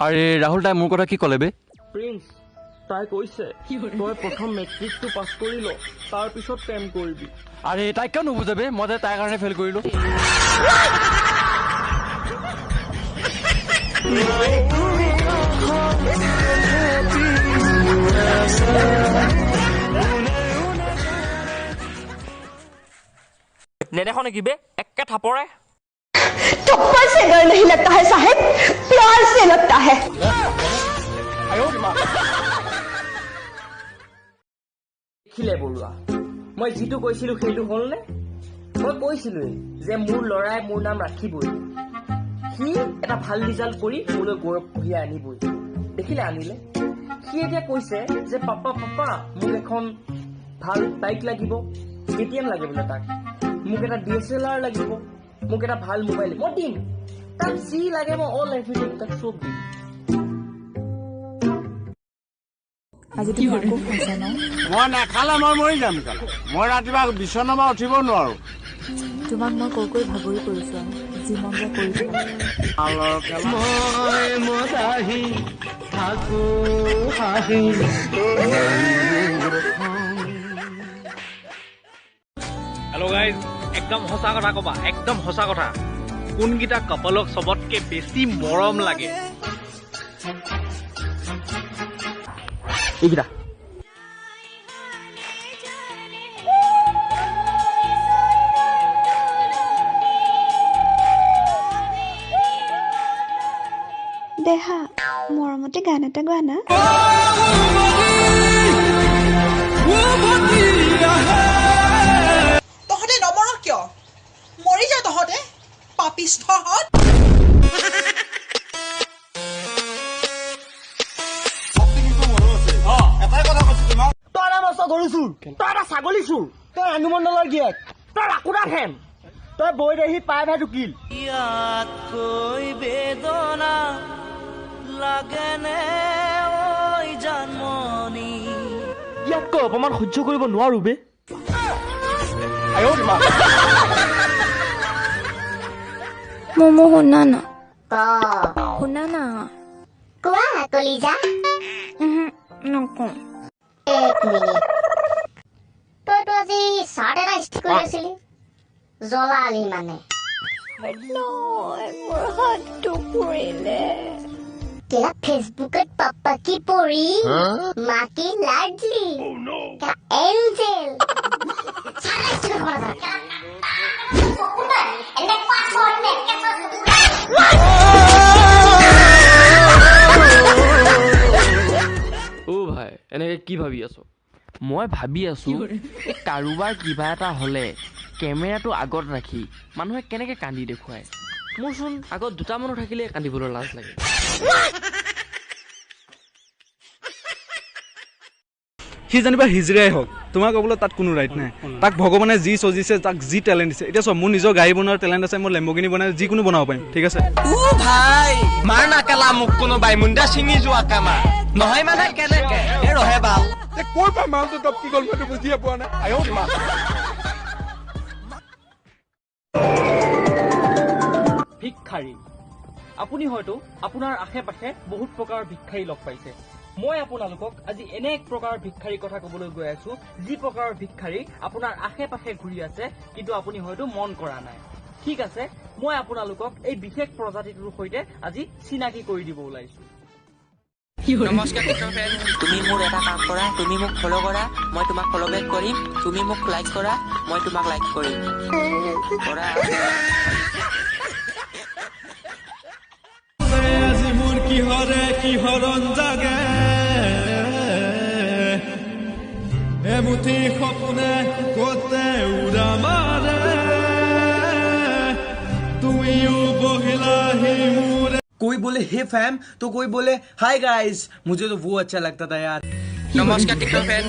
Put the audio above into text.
আৰে ৰাহুল তাই মোৰ কথা কি ক'লে বে? প্ৰিন্স তাই কৈছে তই প্ৰথম মেট্ৰিকটো পাছ কৰি ল তাৰ পিছত প্ৰেম কৰিবি। আৰে তাই কিয় নুবুজে বে? মই যে তাইৰ কাৰণে ফেল কৰিলো। নেদেখ নেকি বে একে থাপৰে थप्पड़ से डर नहीं लगता है साहब, प्यार से लगता है। দেখিলে বৰুৱা মই যিটো কৈছিলো সেইটো হ'লনে? মই কৈছিলোৱে যে মোৰ ল'ৰাই মোৰ নাম ৰাখিবই, সি এটা ভাল ৰিজাল্ট কৰি মোলৈ গৌৰৱ কঢ়িয়াই আনিবই। দেখিলে আনিলে। সি এতিয়া কৈছে যে পাপা পাপা মোক এখন ভাল বাইক লাগিব, কেটিএম লাগে বোলে তাক, মোক এটা DSLR লাগিব, মোক এটা ভাল মোবাইল মই দিম, তাক যি লাগে মই অল এভৰিথিং তাক চব দিম। মই নাখালে মই মৰি যাম কালা। মই ৰাতিপুৱা বিচনাৰ পৰা উঠিব নোৱাৰো। তোমাক মই কৈ ভাগৰি কৰিছো যি মন যায় কৰি হেল্ল' গাইজ, একদম সঁচা কথা কবা, একদম সঁচা কথা। কোনকেইটা কপালক চবতকে বেছি মৰম লাগে? এইকেইটা দেহা মৰমতে গান এটা গোৱা না। তহঁতে নমৰ কিয়? মৰি যা তহঁতে পাপিষ্ঠহঁত। তই এটা মস্ত গৰু চুৰ, তই এটা ছাগলী চুৰ, তই ৰাণুমণ্ডলৰ গিয়েক, তই ৰাকুৰা ফেন, তই বৈ দেহি পাই ভাই ঢুকিল। ইয়াতকৈ বেদনা লাগেনে ঐ জানমণি, ইয়াতকৈ অপমান সহ্য কৰিব নোৱাৰো বে। মমো শুনা না শুনা না কোৱা কলিজা। নকওঁ। এক মিনিট, তইতো আজি চাৰ্ট এটা ষ্টিক কৰি আছিলি, জ্বলালি মানে কেলা ফেচবুকত পাপা কি পৰি মা কি লাডলি এঞ্জেল ও ভাই এনেকে কি ভাবি আছো? মই ভাবি আছো কাৰোবাৰ কিবা এটা হলে কেমেৰাটো আগত ৰাখি মানুহে কেনেকে কান্দি দেখুৱায়। মোৰচোন আগত দুটা মানুহ থাকিলে কান্দিবলৈ লাজ লাগে। সি যেনিবা হিজৰাই হওক, তোমাৰ ক'বলৈ তাত কোনো ৰাইট নাই। তাক ভগৱানে যি সজিছে, তাক যি টেলেণ্ট দিছে। এতিয়া চব মোৰ নিজৰ গাড়ী বনোৱাৰ টেলেণ্ট আছে, মই লেম্বৰগিনি বনাই যিকোনো বনাব পাৰিম, ঠিক আছে? ভাই মাৰ নাকেলা মোক কোনোবাই মুণ্ডা ছিঙি যোৱা কামা নহয় মানে কেনেকে ৰহে বাল কৰ পৰা মালটো তপ কি গ'ল মইতো বুজিয়ে পোৱা নাই। ভিক্ষাৰী, আপুনি হয়তো আপোনাৰ আশে পাশে বহুত প্ৰকাৰৰ ভিক্ষাৰী লগ পাইছে। মই আপোনালোকক আজি এনে এক প্ৰকাৰৰ ভিক্ষাৰীৰ কথা ক'বলৈ গৈ আছো, যি প্ৰকাৰৰ ভিক্ষাৰী আপোনাৰ আশে পাশে ঘূৰি আছে কিন্তু আপুনি হয়তো মন কৰা নাই। ঠিক আছে, মই আপোনালোকক এই বিশেষ প্ৰজাতিটোৰ সৈতে আজি চিনাকি কৰি দিব ওলাইছো। নমস্কাৰ টিকটক ফ্ৰেণ্ড, তুমি মোৰ এটা কাম কৰা, তুমি মোক ফ'ল' কৰা, মই তোমাক ফ'ল' বেক কৰিম। তুমি মোক লাইক কৰা, মই তোমাক লাইক কৰিম। কৰা আজি মোৰ কিহৰে কিহৰণ জাগে, এমুঠি সপোনে কতে উৰা মাৰে, তুমিও বহিলাহি মোৰে। कोई बोले हे फैम तो कोई बोले हाय गाइस, मुझे तो वो अच्छा लगता था यार। নমস্কাৰ টিকটক ফ্ৰেণ্ড।